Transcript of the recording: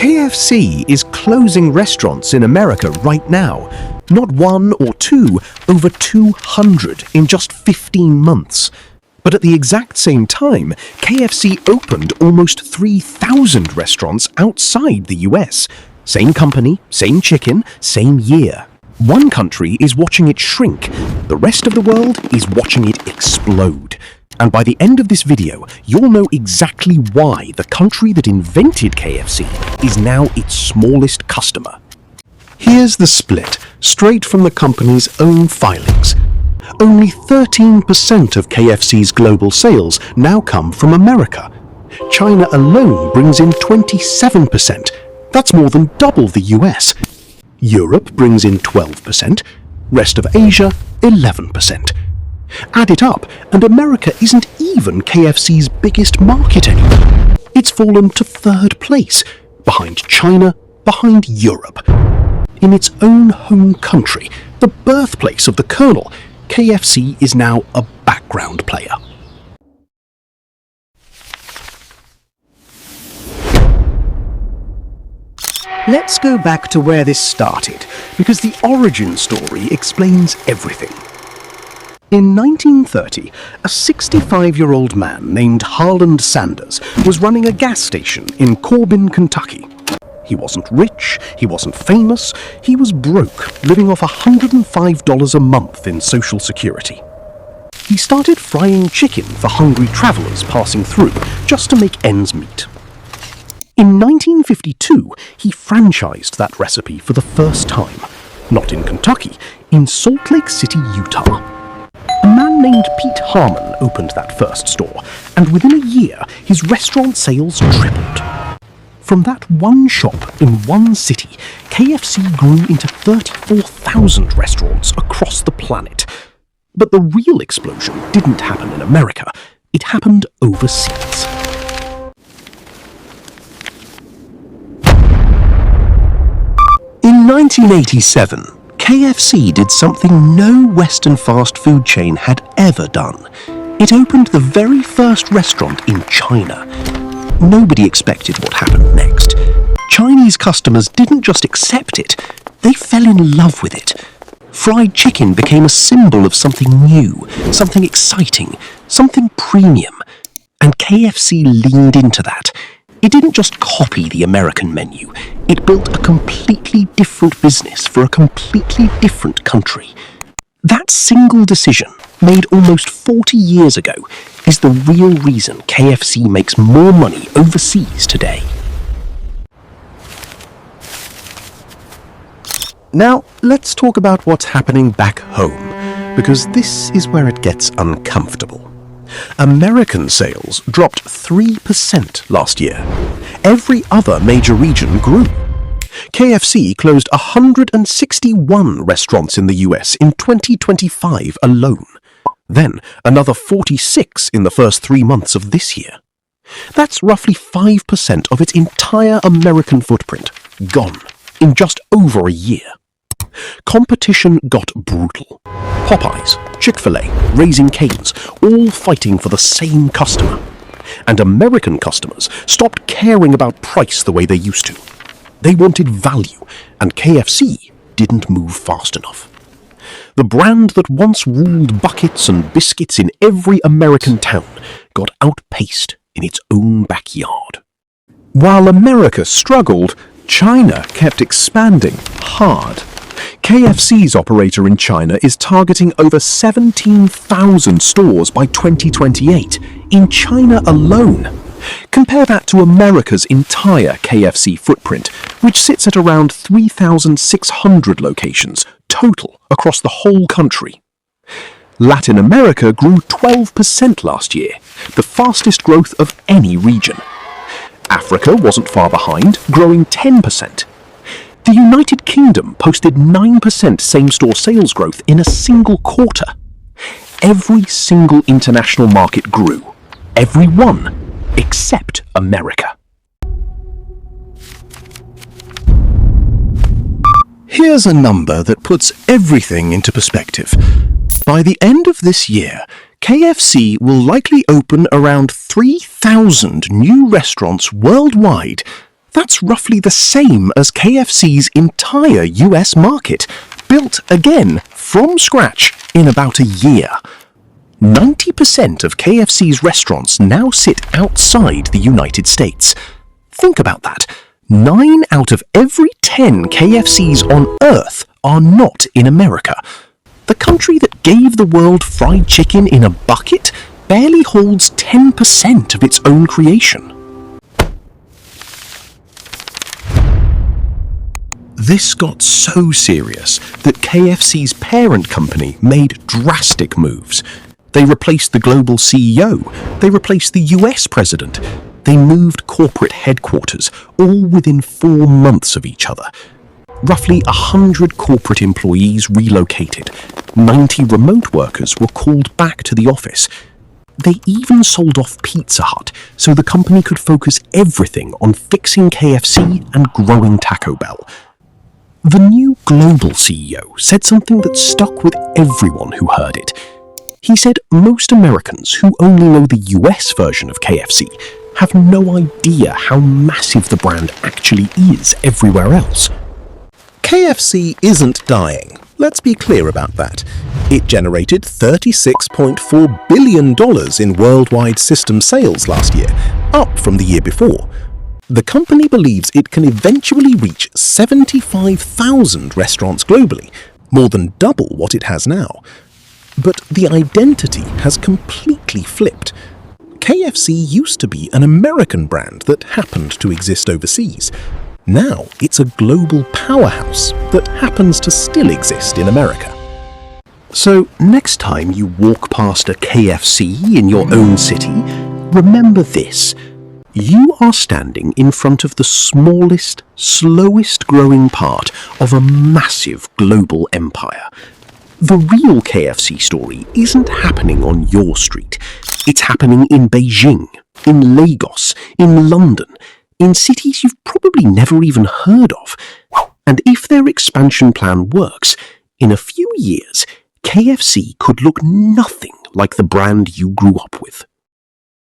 KFC is closing restaurants in America right now. Not one or two, over 200 in just 15 months. But at the exact same time, KFC opened almost 3,000 restaurants outside the US. Same company, same chicken, same year. One country is watching it shrink. The rest of the world is watching it explode. And by the end of this video, you'll know exactly why the country that invented KFC is now its smallest customer. Here's the split, straight from the company's own filings. Only 13% of KFC's global sales now come from America. China alone brings in 27%. That's more than double the US. Europe brings in 12%, rest of Asia 11%. Add it up, and America isn't even KFC's biggest market anymore. It's fallen to third place, behind China, behind Europe. In its own home country, the birthplace of the Colonel, KFC is now a background player. Let's go back to where this started, because the origin story explains everything. In 1930, a 65-year-old man named Harland Sanders was running a gas station in Corbin, Kentucky. He wasn't rich, he wasn't famous, he was broke, living off $105 a month in Social Security. He started frying chicken for hungry travelers passing through, just to make ends meet. In 1952, he franchised that recipe for the first time. Not in Kentucky, in Salt Lake City, Utah. A man named Pete Harmon opened that first store, and within a year, his restaurant sales tripled. From that one shop in one city, KFC grew into 34,000 restaurants across the planet. But the real explosion didn't happen in America, it happened overseas. In 1987, KFC did something no Western fast food chain had ever done. It opened the very first restaurant in China. Nobody expected what happened next. Chinese customers didn't just accept it, they fell in love with it. Fried chicken became a symbol of something new, something exciting, something premium. And KFC leaned into that. It didn't just copy the American menu, it built a completely different business for a completely different country. That single decision, made almost 40 years ago, is the real reason KFC makes more money overseas today. Now, let's talk about what's happening back home, because this is where it gets uncomfortable. American sales dropped 3% last year. Every other major region grew. KFC closed 161 restaurants in the US in 2025 alone. Then another 46 in the first 3 months of this year. That's roughly 5% of its entire American footprint gone in just over a year. Competition got brutal. Popeyes, Chick-fil-A, Raising Cane's, all fighting for the same customer. And American customers stopped caring about price the way they used to. They wanted value, and KFC didn't move fast enough. The brand that once ruled buckets and biscuits in every American town got outpaced in its own backyard. While America struggled, China kept expanding hard. KFC's operator in China is targeting over 17,000 stores by 2028, in China alone. Compare that to America's entire KFC footprint, which sits at around 3,600 locations total across the whole country. Latin America grew 12% last year, the fastest growth of any region. Africa wasn't far behind, growing 10%. The United Kingdom posted 9% same-store sales growth in a single quarter. Every single international market grew. Every one, except America. Here's a number that puts everything into perspective. By the end of this year, KFC will likely open around 3,000 new restaurants worldwide That's roughly the same as KFC's entire US market, built again from scratch in about a year. 90% of KFC's restaurants now sit outside the United States. Think about that. 9 out of every 10 KFCs on Earth are not in America. The country that gave the world fried chicken in a bucket barely holds 10% of its own creation. This got so serious that KFC's parent company made drastic moves. They replaced the global CEO, they replaced the US president, they moved corporate headquarters, all within 4 months of each other. Roughly 100 corporate employees relocated, 90 remote workers were called back to the office. They even sold off Pizza Hut so the company could focus everything on fixing KFC and growing Taco Bell. The new global CEO said something that stuck with everyone who heard it. He said most Americans who only know the US version of KFC have no idea how massive the brand actually is everywhere else. KFC isn't dying. Let's be clear about that. It generated $36.4 billion in worldwide system sales last year, up from the year before. The company believes it can eventually reach 75,000 restaurants globally, more than double what it has now. But the identity has completely flipped. KFC used to be an American brand that happened to exist overseas. Now it's a global powerhouse that happens to still exist in America. So next time you walk past a KFC in your own city, remember this. You are standing in front of the smallest, slowest growing part of a massive global empire. The real KFC story isn't happening on your street. It's happening in Beijing, in Lagos, in London, in cities you've probably never even heard of. And if their expansion plan works, in a few years, KFC could look nothing like the brand you grew up with.